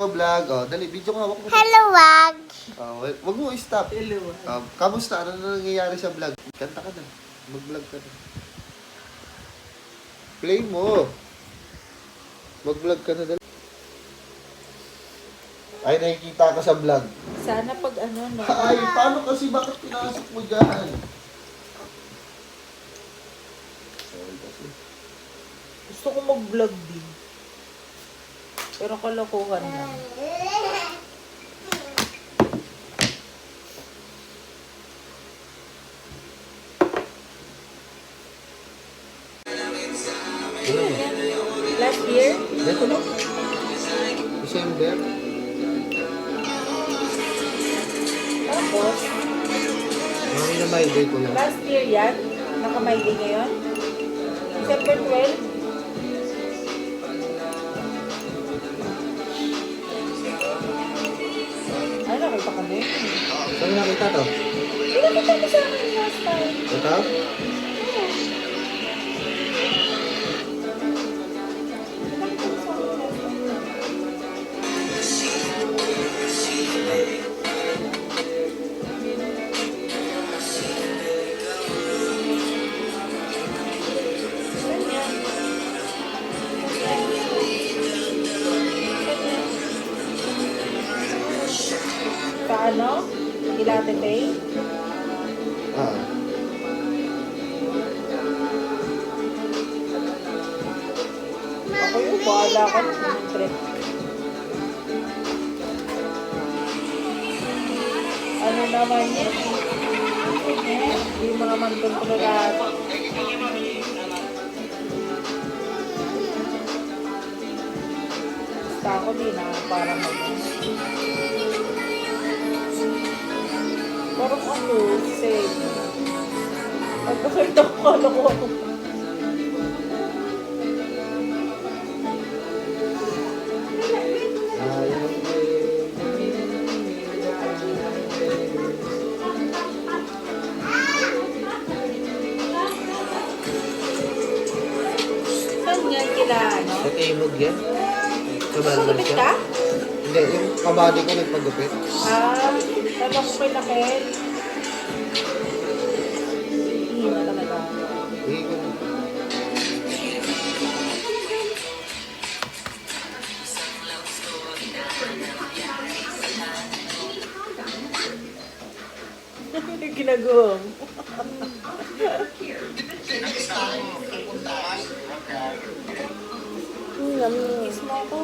Vlog, dali, video ka, wag mo. Hello, wag. Wag mo i-stop. Hello. Kamusta? Ano na nangyayari sa vlog? Kanta ka na. Mag-vlog ka na. Play mo. Mag-vlog ka na dali. Ay, nakikita ka sa vlog. Sana pag ano, no? Ay, paano kasi? Bakit pinasok mo dyan? Sorry kasi. Gusto ko mag-vlog din. Pero kalokohan lang. Ano mo? Last year, Dito no? December? tapos, Mami na may day ko lang. last year yan, naka-my-day ngayon. December 12, ay, nakita kami. Saan nakita to? Pinakita mo sa akin last time. Ito? Pinakita mo sa akin last time. Saan yan? Paano? Ilate Pay? Ah. Ako yung bahala ka ng trip. Ano naman yan? Hindi mo naman kontrolado. Basta ako din na parang parang ano, save. Pagkakita ko kala ko ako. Saan yan kila, ano? Sa timog yan? Sa Malman Sumipit siya? ka? Hindi, yung kabady ko nagpagupit. Tala ko kay Lakel. Hina talaga. Eh, kung... Yung ginagawa mo. Kiss mo ako.